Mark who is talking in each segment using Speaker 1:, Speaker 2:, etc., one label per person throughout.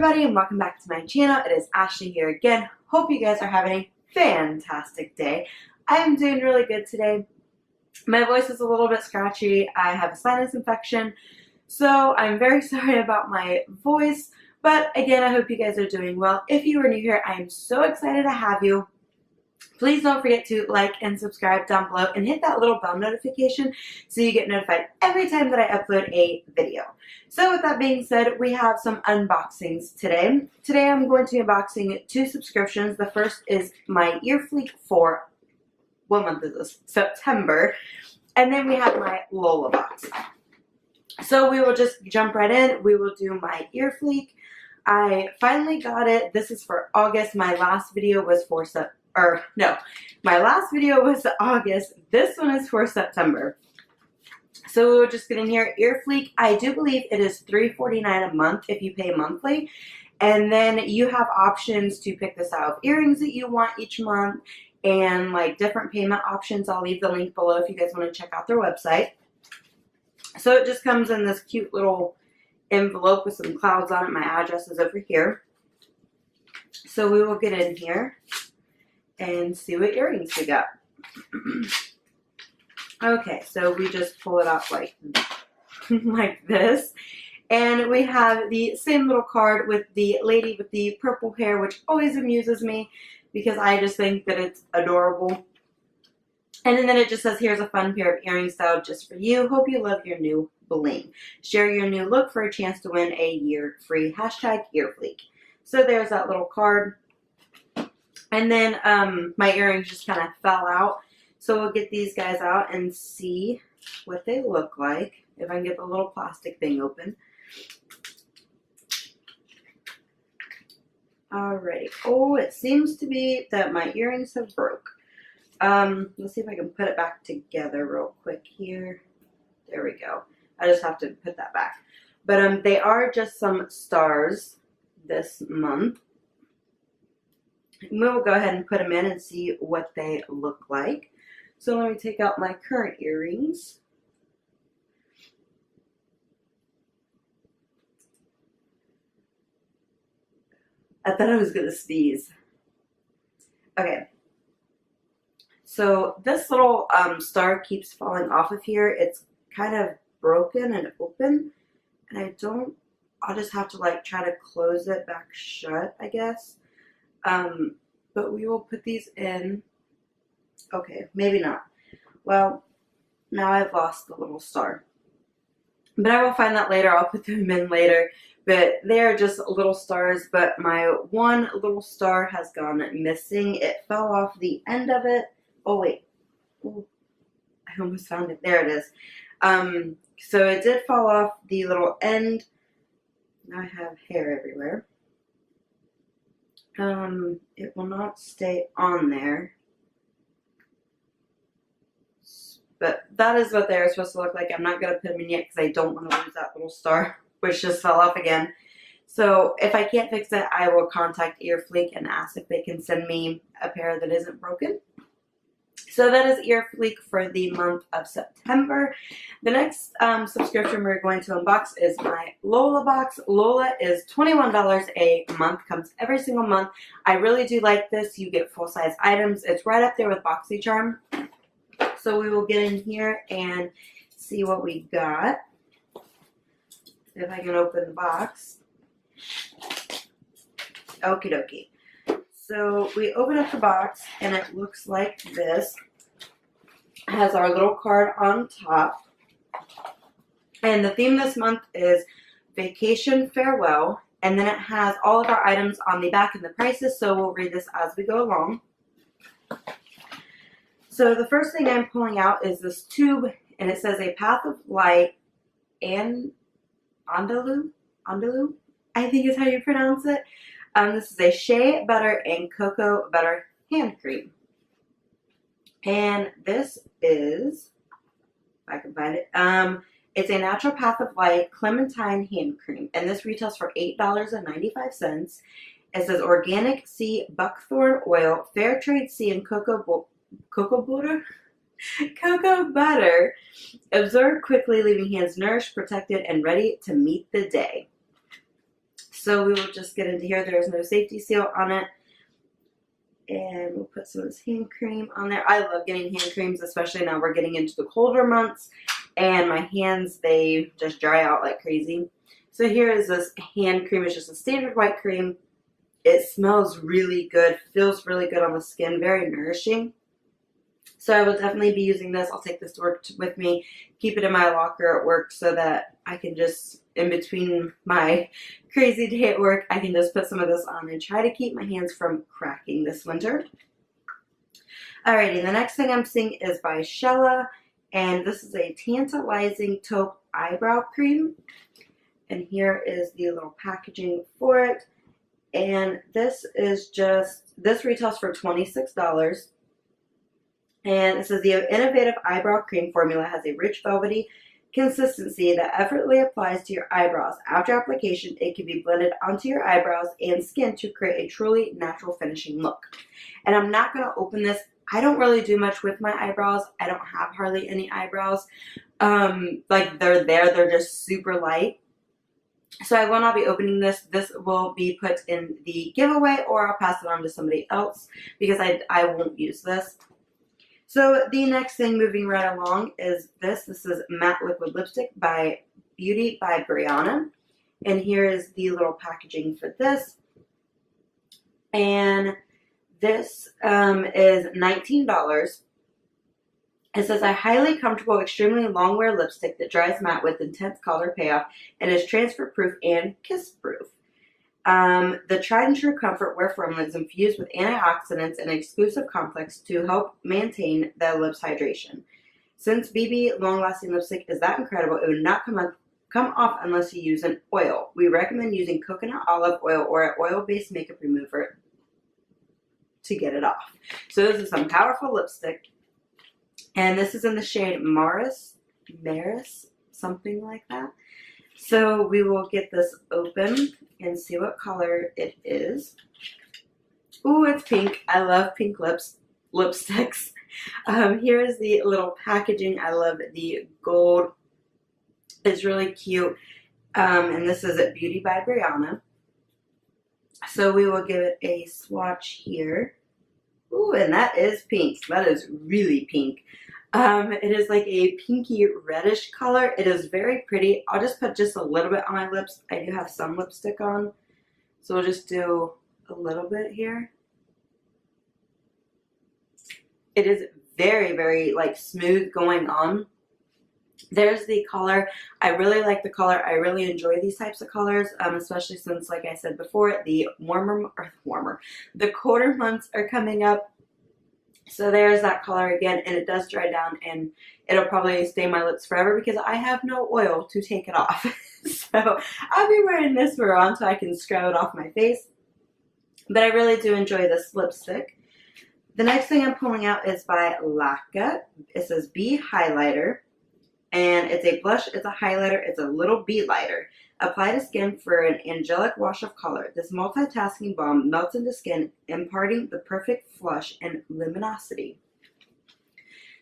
Speaker 1: everybody, and welcome back to my channel. It is Ashley here again. Hope you guys are having a fantastic day. I am doing really good today. My voice is a little bit scratchy. I have a sinus infection, so I'm very sorry about my voice. But again, I hope you guys are doing well. If you are new here, I am so excited to have you. Please don't forget to like and subscribe down below and hit that little bell notification so you get notified every time that I upload a video. So with that being said, we have some unboxings today. Today I'm going to be unboxing 2 subscriptions. The first is my Earfleek for, what month is this? September. And then we have my Lola box. So we will just jump right in. We will do my Earfleek. I finally got it. This is for August. My last video was for my last video was August. This one is for September. So we'll just get in here. Earfleek, I do believe it is $3.49 a month if you pay monthly. And then you have options to pick the style of earrings that you want each month and like different payment options. I'll leave the link below if you guys want to check out their website. So it just comes in this cute little envelope with some clouds on it. My address is over here. So we will get in here and see what earrings we got. Okay, so we just pull it out like this. And we have the same little card with the lady with the purple hair, which always amuses me because I just think that it's adorable. And then it just says, here's a fun pair of earrings styled just for you. Hope you love your new bling. Share your new look for a chance to win a year free. #Earfleek. So there's that little card. And then my earrings just kind of fell out. So we'll get these guys out and see what they look like. If I can get the little plastic thing open. Alrighty. Oh, it seems to be that my earrings have broke. Let's see if I can put it back together real quick here. There we go. I just have to put that back. But they are just some stars this month. We'll go ahead and put them in and see what they look like. So let me take out my current earrings. I thought I was going to sneeze. Okay. So this little star keeps falling off of here. It's kind of broken and open. And I'll just have to like try to close it back shut, I guess. But we will put these in. Okay, maybe not. Well, now I've lost the little star. But I will find that later. I'll put them in later. But they are just little stars. But my one little star has gone missing. It fell off the end of it. Oh, wait. Ooh, I almost found it. There it is. So it did fall off the little end. Now I have hair everywhere. It will not stay on there. But that is what they're supposed to look like. I'm not going to put them in yet because I don't want to lose that little star, which just fell off again. So if I can't fix it, I will contact Earfleek and ask if they can send me a pair that isn't broken. So that is Earfleek for the month of September. The next subscription we're going to unbox is my Lola box. Lola is $21 a month. Comes every single month. I really do like this. You get full-size items. It's right up there with BoxyCharm. So we will get in here and see what we got. If I can open the box. Okie dokie. So we open up the box and it looks like this. It has our little card on top. And the theme this month is Vacation Farewell. And then it has all of our items on the back and the prices. So we'll read this as we go along. So the first thing I'm pulling out is this tube. And it says a Path of Light and Andalou, I think is how you pronounce it. This is a shea butter and cocoa butter hand cream. And this is, if I can find it, it's a Natural Path of Light Clementine hand cream. And this retails for $8.95. It says organic sea buckthorn oil, fair trade sea and cocoa butter. Absorb quickly, leaving hands nourished, protected, and ready to meet the day. So we will just get into here. There's no safety seal on it. And we'll put some of this hand cream on there. I love getting hand creams, especially now we're getting into the colder months. And my hands, they just dry out like crazy. So here is this hand cream. It's just a standard white cream. It smells really good, feels really good on the skin, very nourishing. So I will definitely be using this. I'll take this to work with me, keep it in my locker at work so that I can just, in between my crazy day at work, I can just put some of this on and try to keep my hands from cracking this winter. Alrighty, the next thing I'm seeing is by Shella, and this is a tantalizing taupe eyebrow cream. And here is the little packaging for it. And this is just, this retails for $26. And it says the innovative eyebrow cream formula has a rich velvety consistency that effortlessly applies to your eyebrows. After application, it can be blended onto your eyebrows and skin to create a truly natural finishing look. And I'm not going to open this. I don't really do much with my eyebrows. I don't have hardly any eyebrows. Like they're there. They're just super light. So I will not be opening this. This will be put in the giveaway, or I'll pass it on to somebody else because I won't use this. So the next thing, moving right along, is this. This is Matte Liquid Lipstick by Beauty by Brianna. And here is the little packaging for this. And this is $19. It says a highly comfortable, extremely long wear lipstick that dries matte with intense color payoff and is transfer proof and kiss proof. The tried and true comfort wear formula is infused with antioxidants and exclusive complex to help maintain the lips hydration. Since BB long lasting lipstick is that incredible, it would not come off unless you use an oil. We recommend using coconut olive oil or an oil based makeup remover to get it off. So this is some powerful lipstick. And this is in the shade Maris, something like that. So we will get this open and see what color it is. Ooh, it's pink. I love pink lipsticks. Here is the little packaging. I love the gold. It's really cute. And this is at Beauty by Brianna. So we will give it a swatch here. Ooh, and that is pink. That is really pink. It is like a pinky reddish color. It is very pretty. I'll just put just a little bit on my lips. I do have some lipstick on. So we'll just do a little bit here. It is very, very like smooth going on. There's the color. I really like the color. I really enjoy these types of colors, especially since, like I said before, the colder months are coming up. So there's that color again, and it does dry down, and it'll probably stain my lips forever because I have no oil to take it off. So I'll be wearing this for on so I can scrub it off my face. But I really do enjoy this lipstick. The next thing I'm pulling out is by Laka. It says Bee Highlighter. And it's a blush, it's a highlighter, it's a little bee lighter. Apply to skin for an angelic wash of color. This multitasking balm melts into skin, imparting the perfect flush and luminosity.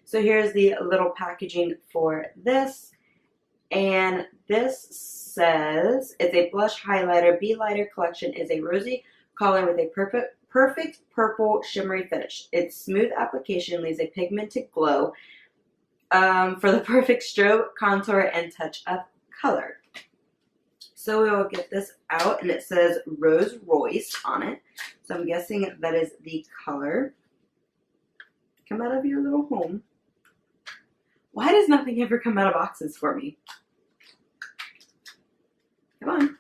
Speaker 1: So here's the little packaging for this. And this says, it's a blush highlighter. Bee Lighter Collection is a rosy color with a perfect purple shimmery finish. Its smooth application leaves a pigmented glow. For the perfect strobe, contour, and touch of color. So we will get this out, and it says Rose Royce on it. So I'm guessing that is the color. Come out of your little home. Why does nothing ever come out of boxes for me? Come on.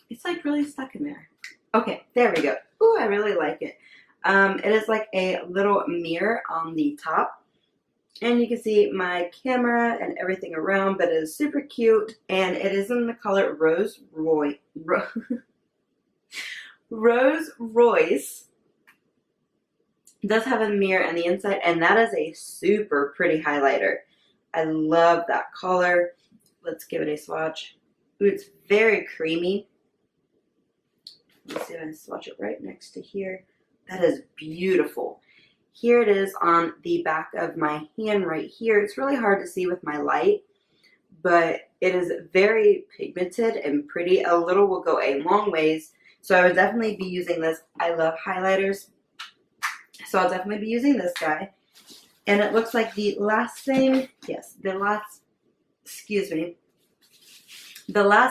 Speaker 1: It's like really stuck in there. Okay, there we go. Ooh, I really like it. It is like a little mirror on the top. And you can see my camera and everything around, but it is super cute. And it is in the color Rose Royce. It does have a mirror on the inside, and that is a super pretty highlighter. I love that color. Let's give it a swatch. Ooh, it's very creamy. Let's see if I can swatch it right next to here. That is beautiful. Here it is on the back of my hand right here. It's really hard to see with my light, but it is very pigmented and pretty. A little will go a long ways, so I would definitely be using this. I love highlighters, so I'll definitely be using this guy. And it looks like the last thing, yes, the last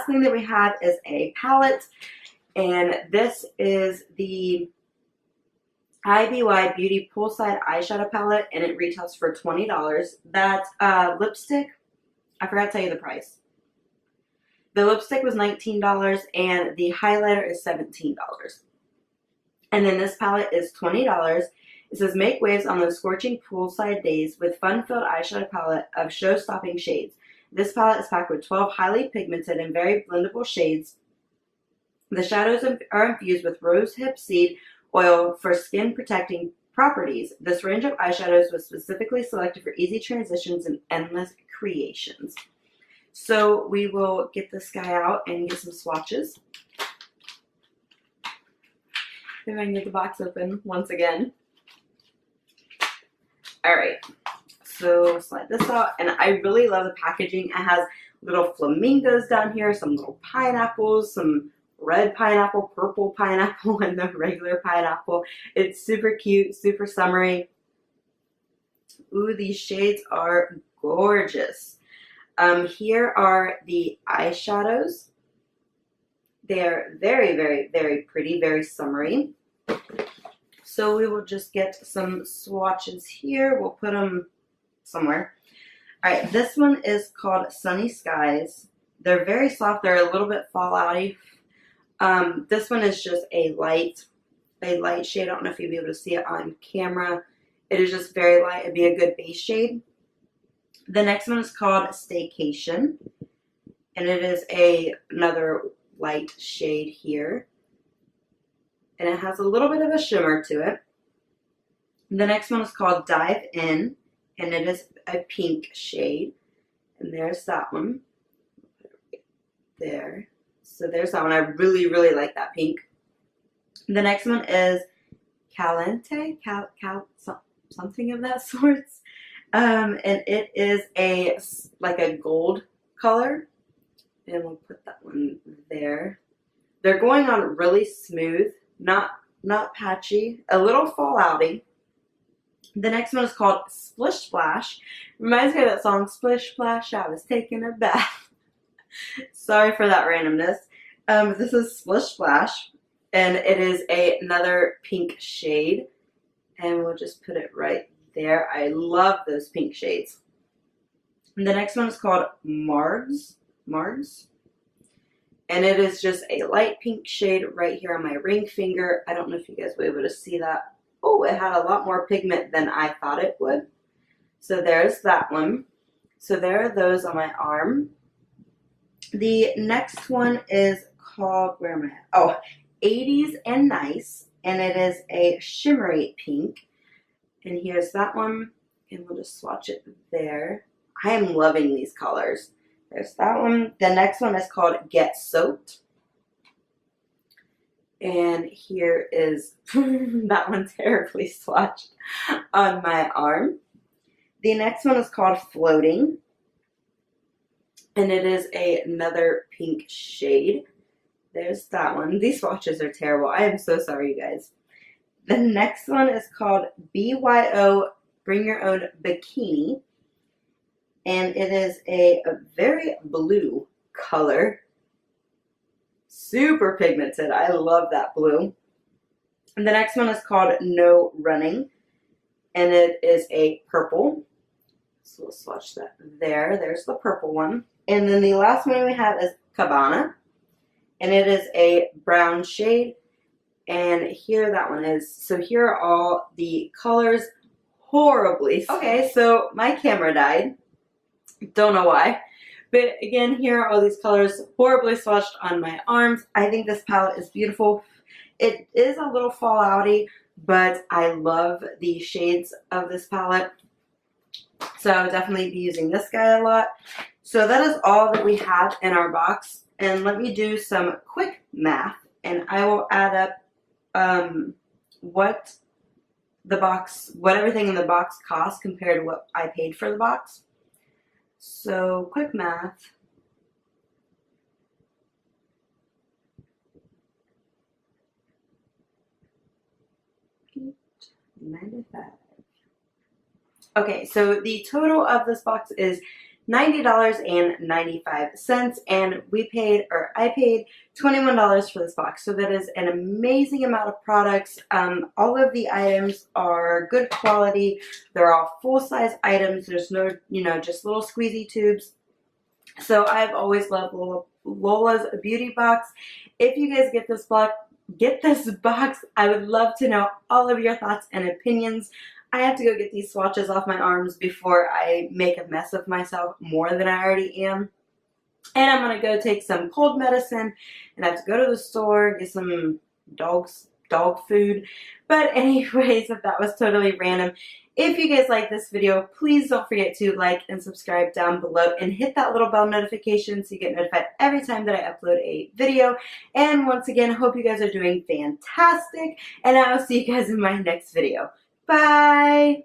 Speaker 1: thing that we have is a palette, and this is the IBY Beauty Poolside Eyeshadow Palette, and it retails for $20. That lipstick, I forgot to tell you the price. The lipstick was $19, and the highlighter is $17. And then this palette is $20. It says, make waves on those scorching poolside days with fun-filled eyeshadow palette of show-stopping shades. This palette is packed with 12 highly pigmented and very blendable shades. The shadows are infused with rosehip seed oil for skin protecting properties. This range of eyeshadows was specifically selected for easy transitions and endless creations. So we will get this guy out and get some swatches. If I can get the box open once again. Alright, so slide this out, and I really love the packaging. It has little flamingos down here, some little pineapples, some red pineapple, purple pineapple, and the regular pineapple. It's super cute, super summery. Ooh, these shades are gorgeous. Here are the eyeshadows. They're very, very, very pretty, very summery. So we will just get some swatches here. We'll put them somewhere. All right, this one is called Sunny Skies. They're very soft. They're a little bit fallouty. This one is just a light shade. I don't know if you'll be able to see it on camera. It is just very light. It'd be a good base shade. The next one is called Staycation, and it is another light shade here. And it has a little bit of a shimmer to it. The next one is called Dive In, and it is a pink shade. And there's that one. There. So there's that one. I really, really like that pink. The next one is Caliente, something of that sorts. And it is like a gold color. And we'll put that one there. They're going on really smooth. Not patchy, a little fallouty. The next one is called Splish Splash. Reminds me of that song, Splish Splash, I was taking a bath. Sorry for that randomness. This is Splish Splash, and it is another pink shade, and we'll just put it right there. I love those pink shades. And the next one is called Margs. And it is just a light pink shade right here on my ring finger. I don't know if you guys will be able to see that. Oh, it had a lot more pigment than I thought it would. So there's that one. So there are those on my arm. The next one is called, where am I at? Oh, 80s and Nice. And it is a shimmery pink. And here's that one. And we'll just swatch it there. I am loving these colors. There's that one. The next one is called Get Soaked. And here is that one terribly swatched on my arm. The next one is called Floating. And it is another pink shade. There's that one. These swatches are terrible. I am so sorry, you guys. The next one is called BYO Bring Your Own Bikini. And it is a very blue color. Super pigmented. I love that blue. And the next one is called No Running. And it is a purple. So we'll swatch that there. There's the purple one. And then the last one we have is Cabana. And it is a brown shade. And here that one is. So here are all the colors. Horribly. Okay, so my camera died. Don't know why. But again, here are all these colors horribly swatched on my arms. I think this palette is beautiful. It is a little fallouty, but I love the shades of this palette. So I would definitely be using this guy a lot. So that is all that we have in our box. And let me do some quick math, and I will add up what everything in the box costs compared to what I paid for the box. So quick math. $95. Okay, so the total of this box is $90.95, and I paid $21 for this box. So that is an amazing amount of products. All of the items are good quality. They're all full-size items. There's no, just little squeezy tubes. So I've always loved Lola's Beauty box. If you guys get this box, I would love to know all of your thoughts and opinions. I have to go get these swatches off my arms before I make a mess of myself more than I already am. And I'm going to go take some cold medicine, and I have to go to the store, get some dog food. But anyways, if that was totally random, if you guys like this video, please don't forget to like and subscribe down below and hit that little bell notification so you get notified every time that I upload a video. And once again, hope you guys are doing fantastic, and I will see you guys in my next video. Bye!